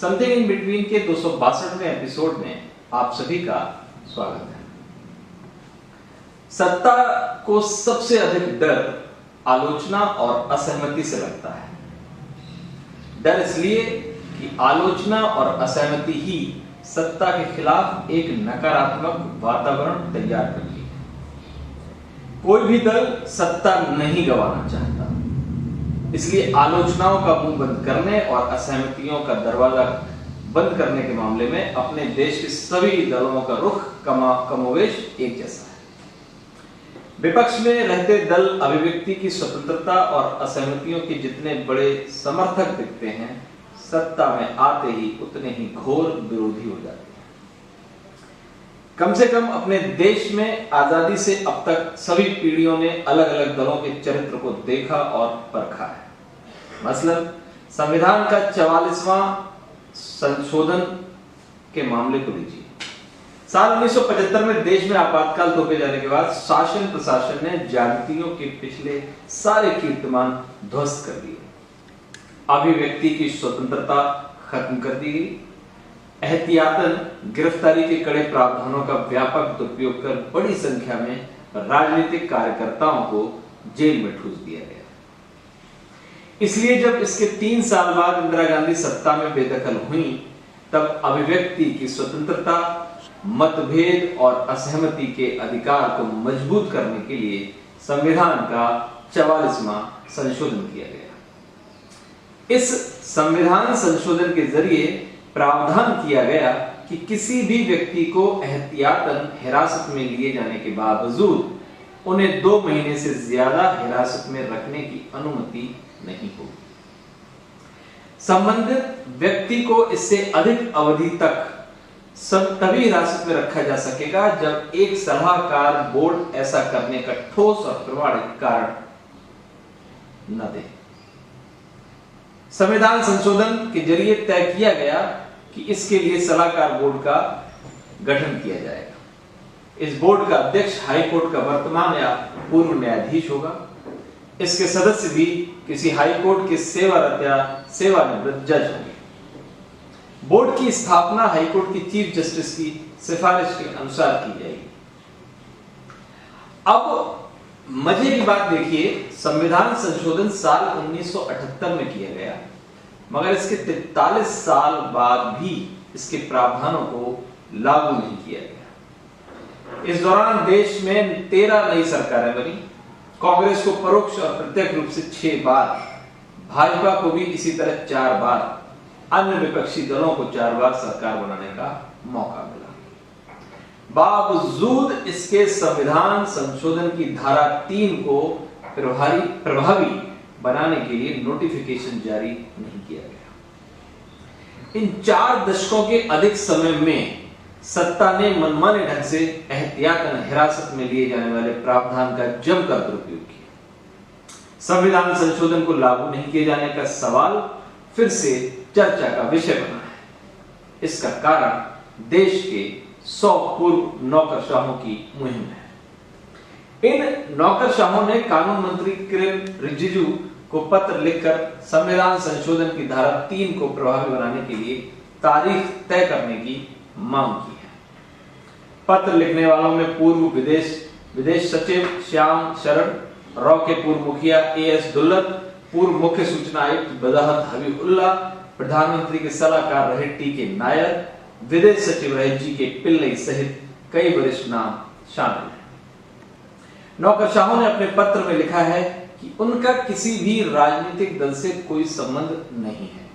Something in between के 262वें episode में आप सभी का स्वागत है। सत्ता को सबसे अधिक डर आलोचना और असहमति से लगता है। डर इसलिए कि आलोचना और असहमति ही सत्ता के खिलाफ एक नकारात्मक वातावरण तैयार करती है। कोई भी दल सत्ता नहीं गंवाना चाहता, इसलिए आलोचनाओं का मुंह बंद करने और असहमतियों का दरवाजा बंद करने के मामले में अपने देश के सभी दलों का रुख कमोवेश एक जैसा है। विपक्ष में रहते दल अभिव्यक्ति की स्वतंत्रता और असहमतियों के जितने बड़े समर्थक दिखते हैं, सत्ता में आते ही उतने ही घोर विरोधी हो जाते हैं। कम से कम अपने देश में आजादी से अब तक सभी पीढ़ियों ने अलग अलग दलों के चरित्र को देखा और परखा है। मसलन संविधान का 44वां संशोधन के मामले को लीजिए। साल 1975 में देश में आपातकाल थोपे जाने के बाद शासन प्रशासन ने जातियों के पिछले सारे कीर्तिमान ध्वस्त कर दिए। अभिव्यक्ति की स्वतंत्रता खत्म कर दी गई। एहतियातन गिरफ्तारी के कड़े प्रावधानों का व्यापक दुरुपयोग कर बड़ी संख्या में राजनीतिक कार्यकर्ताओं को जेल में ठूस दिया गया। इसलिए जब इसके 3 साल बाद इंदिरा गांधी सत्ता में बेदखल हुई, तब अभिव्यक्ति की स्वतंत्रता, मतभेद और असहमति के अधिकार को मजबूत करने के लिए संविधान का 44वां संशोधन किया गया। इस संविधान संशोधन के जरिए प्रावधान किया गया कि किसी भी व्यक्ति को एहतियातन हिरासत में लिए जाने के बावजूद उन्हें 2 महीने से ज्यादा हिरासत में रखने की अनुमति नहीं होगी। संबंधित व्यक्ति को इससे अधिक अवधि तक तभी हिरासत में रखा जा सकेगा जब एक सलाहकार बोर्ड ऐसा करने का ठोस और प्रमाणित कारण न दे। संविधान संशोधन के जरिए तय किया गया कि इसके लिए सलाहकार बोर्ड का गठन किया जाएगा। इस बोर्ड का अध्यक्ष हाई कोर्ट का वर्तमान या पूर्व न्यायाधीश होगा। इसके सदस्य भी किसी हाई कोर्ट के सेवारत या सेवानिवृत्त जज होंगे। बोर्ड की स्थापना हाई कोर्ट की चीफ जस्टिस की सिफारिश के अनुसार की जाएगी। अब मजे की बात देखिए, संविधान संशोधन साल 1978 में किया गया, मगर इसके 43 साल बाद भी इसके प्रावधानों को लागू नहीं किया गया। इस दौरान देश में 13 नई सरकारें बनी। कांग्रेस को परोक्ष और प्रत्यक्ष रूप से 6 बार, भाजपा को भी इसी तरह 4 बार, अन्य विपक्षी दलों को 4 बार सरकार बनाने का मौका मिला। बावजूद इसके संविधान संशोधन की धारा 3 को प्रभावी बनाने के लिए नोटिफिकेशन जारी नहीं किया गया। इन 4 दशकों के अधिक समय में सत्ता ने मनमाने ढंग से एहतियातन हिरासत में लिए जाने वाले प्रावधान का जमकर दुरुपयोग किया। संविधान संशोधन को लागू नहीं किए जाने का सवाल फिर से चर्चा का विषय बना है। इसका कारण देश के 100 पूर्व नौकरशाहों की मुहिम है। इन नौकरशाहों ने कानून मंत्री किरेन रिजिजू को पत्र लिखकर संविधान संशोधन की धारा 3 को प्रभावी बनाने के लिए तारीख तय करने की मांग की है। पत्र लिखने वालों में पूर्व विदेश सचिव श्याम शरण, रॉ के पूर्व मुखिया एएस दुल्लत, पूर्व मुख्य सूचना आयुक्त बदाहत हबीबुल्ला, प्रधानमंत्री के सलाहकार रहे टीके नायर, विदेश सचिव रहे जी के पिल्लई सहित कई वरिष्ठ नाम शामिल हैं। नौकरशाहों ने अपने पत्र में लिखा है कि उनका किसी भी राजनीतिक दल से कोई संबंध नहीं है,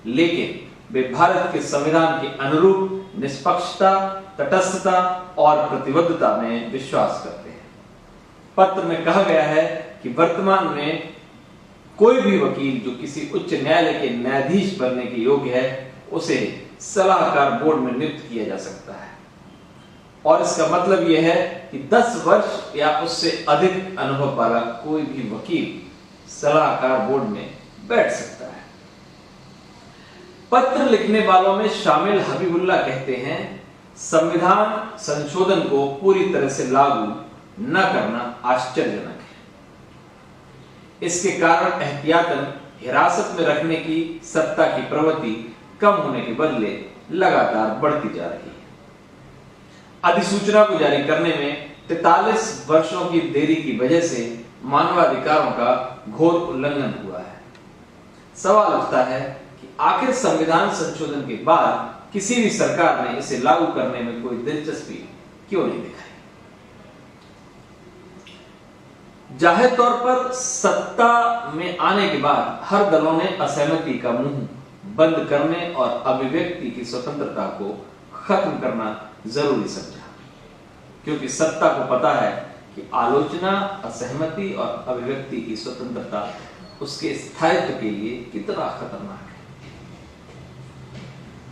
लेकिन वे भारत के संविधान के अनुरूप निष्पक्षता, तटस्थता और प्रतिबद्धता में विश्वास करते हैं। पत्र में कहा गया है कि वर्तमान में कोई भी वकील जो किसी उच्च न्यायालय के न्यायाधीश बनने के योग्य है, उसे सलाहकार बोर्ड में नियुक्त किया जा सकता है। और इसका मतलब यह है कि 10 वर्ष या उससे अधिक अनुभव वाला कोई भी वकील सलाहकार बोर्ड में बैठ सकता है। पत्र लिखने वालों में शामिल हबीबुल्ला कहते हैं, संविधान संशोधन को पूरी तरह से लागू न करना आश्चर्यजनक है। इसके कारण एहतियातन हिरासत में रखने की सत्ता की प्रवृत्ति कम होने के बदले लगातार बढ़ती जा रही है। अधिसूचना को जारी करने में 43 वर्षों की देरी की वजह से मानवाधिकारों का घोर उल्लंघन हुआ है। सवाल उठता है कि आखिर संविधान संशोधन के बाद किसी भी सरकार ने इसे लागू करने में कोई दिलचस्पी क्यों नहीं दिखाई। जाहिर तौर पर सत्ता में आने के बाद हर दलों ने असहमति का मुंह बंद करने और अभिव्यक्ति की स्वतंत्रता को खत्म करना जरूरी समझा, क्योंकि सत्ता को पता है कि आलोचना, असहमति और अभिव्यक्ति की स्वतंत्रता उसके स्थायित्व के लिए कितना खतरनाक है।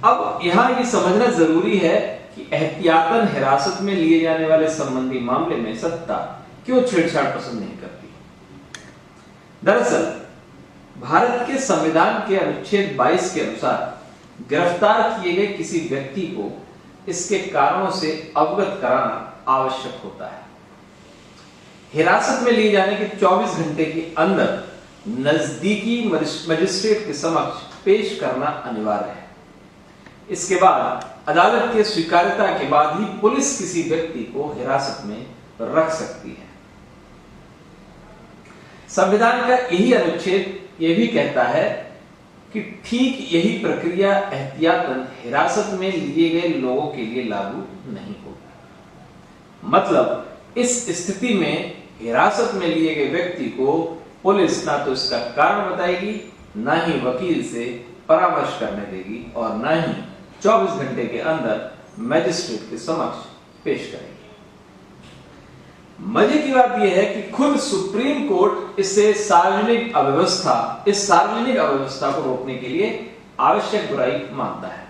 अब यहां यह समझना जरूरी है कि एहतियातन हिरासत में लिए जाने वाले संबंधी मामले में सत्ता क्यों छेड़छाड़ पसंद नहीं करती। दरअसल भारत के संविधान के अनुच्छेद 22 के अनुसार गिरफ्तार किए गए किसी व्यक्ति को इसके कारणों से अवगत कराना आवश्यक होता है। हिरासत में लिए जाने के 24 घंटे के अंदर नजदीकी मजिस्ट्रेट के समक्ष पेश करना अनिवार्य है। इसके बाद अदालत के स्वीकार्यता के बाद ही पुलिस किसी व्यक्ति को हिरासत में रख सकती है। संविधान का यही अनुच्छेद यह भी कहता है कि ठीक यही प्रक्रिया एहतियातन हिरासत में लिए गए लोगों के लिए लागू नहीं होगी। मतलब इस स्थिति में हिरासत में लिए गए व्यक्ति को पुलिस ना तो इसका कारण बताएगी, ना ही वकील से परामर्श करने देगी और ना ही 24 घंटे के अंदर मजिस्ट्रेट के समक्ष पेश करेगी। मजे की बात यह है कि खुद सुप्रीम कोर्ट इस सार्वजनिक अव्यवस्था को रोकने के लिए आवश्यक बुराई मानता है।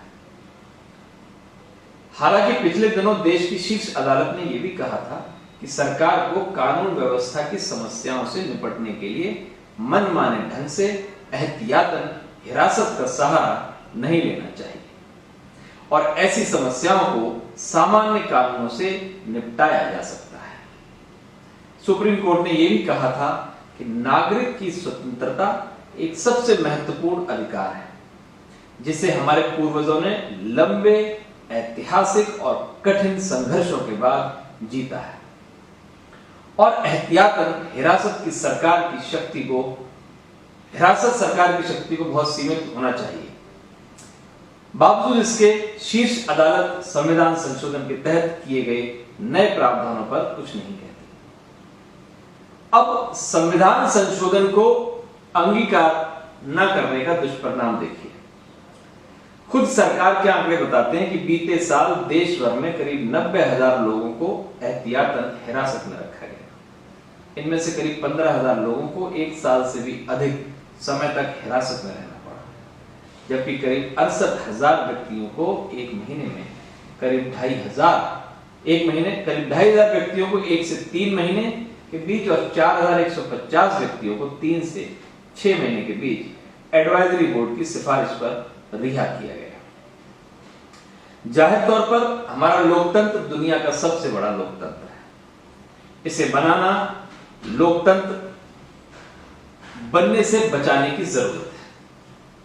हालांकि पिछले दिनों देश की शीर्ष अदालत ने यह भी कहा था कि सरकार को कानून व्यवस्था की समस्याओं से निपटने के लिए मनमाने ढंग से एहतियातन हिरासत का सहारा नहीं लेना चाहिए और ऐसी समस्याओं को सामान्य कानूनों से निपटाया जा सकता है। सुप्रीम कोर्ट ने यह भी कहा था कि नागरिक की स्वतंत्रता एक सबसे महत्वपूर्ण अधिकार है, जिसे हमारे पूर्वजों ने लंबे ऐतिहासिक और कठिन संघर्षों के बाद जीता है और एहतियातन हिरासत सरकार की शक्ति को बहुत सीमित होना चाहिए। बावजूद इसके शीर्ष अदालत संविधान संशोधन के तहत किए गए नए प्रावधानों पर कुछ नहीं कहती। अब संविधान संशोधन को अंगीकार न करने का दुष्परिणाम देखिए। खुद सरकार के आंकड़े बताते हैं कि बीते साल देश भर में करीब 90,000 लोगों को एहतियातन हिरासत में रखा गया। इनमें से करीब 15,000 लोगों को 1 साल से भी अधिक समय तक हिरासत में रहना पड़ा, जबकि करीब 68,000 व्यक्तियों को एक महीने में करीब 2,500 व्यक्तियों को 1 से 3 महीने के बीच और 4,150 व्यक्तियों को 3 से 6 महीने के बीच एडवाइजरी बोर्ड की सिफारिश पर रिहा किया गया। जाहिर तौर पर हमारा लोकतंत्र दुनिया का सबसे बड़ा लोकतंत्र है। इसे बनाना लोकतंत्र बनने से बचाने की जरूरत है।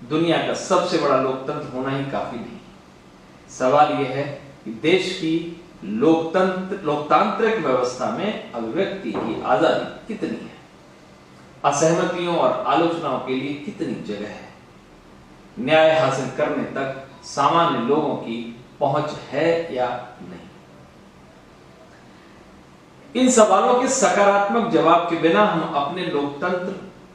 दुनिया का सबसे बड़ा लोकतंत्र होना ही काफी नहीं। सवाल यह है कि देश की लोकतांत्रिक व्यवस्था में अभिव्यक्ति की आजादी कितनी है, असहमतियों और आलोचनाओं के लिए कितनी जगह है, न्याय हासिल करने तक सामान्य लोगों की पहुंच है या नहीं। इन सवालों के सकारात्मक जवाब के बिना हम अपने लोकतंत्र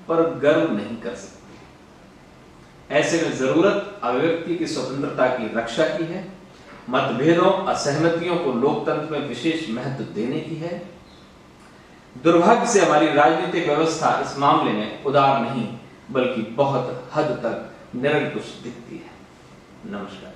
पर गर्व नहीं कर सकते। ऐसे में जरूरत अभिव्यक्ति की स्वतंत्रता की रक्षा की है, मतभेदों, असहमतियों को लोकतंत्र में विशेष महत्व देने की है। दुर्भाग्य से हमारी राजनीतिक व्यवस्था इस मामले में उदार नहीं बल्कि बहुत हद तक निरंकुश दिखती है। नमस्कार।